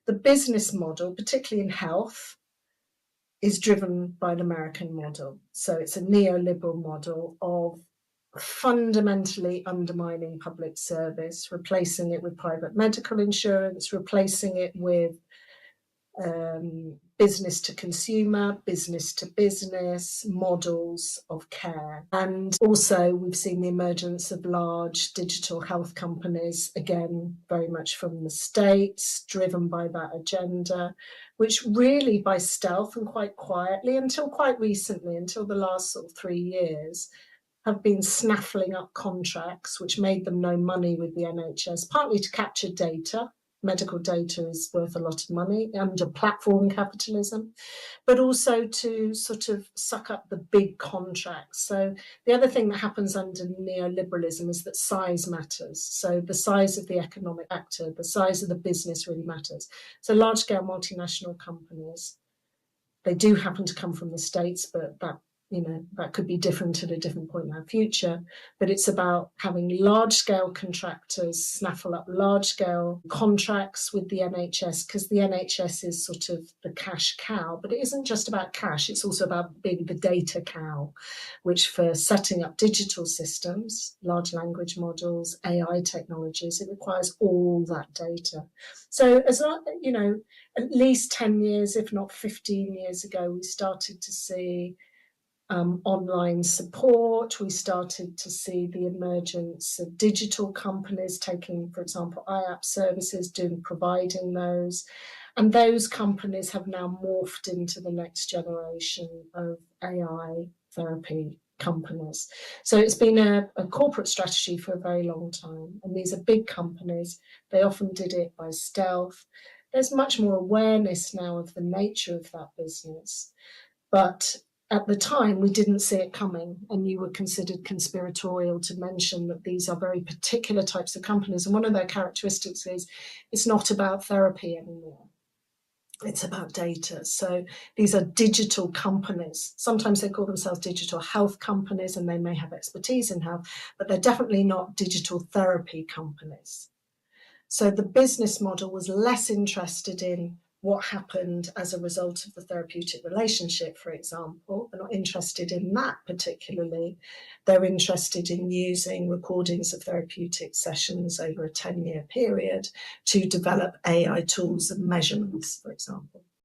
The business model, particularly in health, is driven by an American model. So it's a neoliberal model of fundamentally undermining public service, replacing it with private medical insurance, replacing it with business to consumer, business to business models of care. And also we've seen the emergence of large digital health companies, again, very much from the States, driven by that agenda, which really by stealth and quite quietly, until quite recently, until the last sort of 3 years, have been snaffling up contracts, which made them no money with the NHS, partly to capture data. Medical data is worth a lot of money under platform capitalism, but also to sort of suck up the big contracts. So the other thing that happens under neoliberalism is that size matters. So the size of the economic actor, the size of the business really matters. So large-scale multinational companies, they do happen to come from the States, but that could be different at a different point in our future. But it's about having large-scale contractors snaffle up large-scale contracts with the NHS, because the NHS is sort of the cash cow. But it isn't just about cash, it's also about being the data cow, which for setting up digital systems, large language models, AI technologies, it requires all that data. So at least 10 years, if not 15 years ago, we started to see online support. We started to see the emergence of digital companies taking, for example, IAP services, providing those. And those companies have now morphed into the next generation of AI therapy companies. So it's been a corporate strategy for a very long time. And these are big companies. They often did it by stealth. There's much more awareness now of the nature of that business. But at the time, we didn't see it coming, and you were considered conspiratorial to mention that these are very particular types of companies. And one of their characteristics is it's not about therapy anymore. It's about data. So these are digital companies. Sometimes they call themselves digital health companies, and they may have expertise in health, but they're definitely not digital therapy companies. So the business model was less interested in what happened as a result of the therapeutic relationship, for example. They're not interested in that particularly. They're interested in using recordings of therapeutic sessions over a 10-year period to develop AI tools and measurements, for example.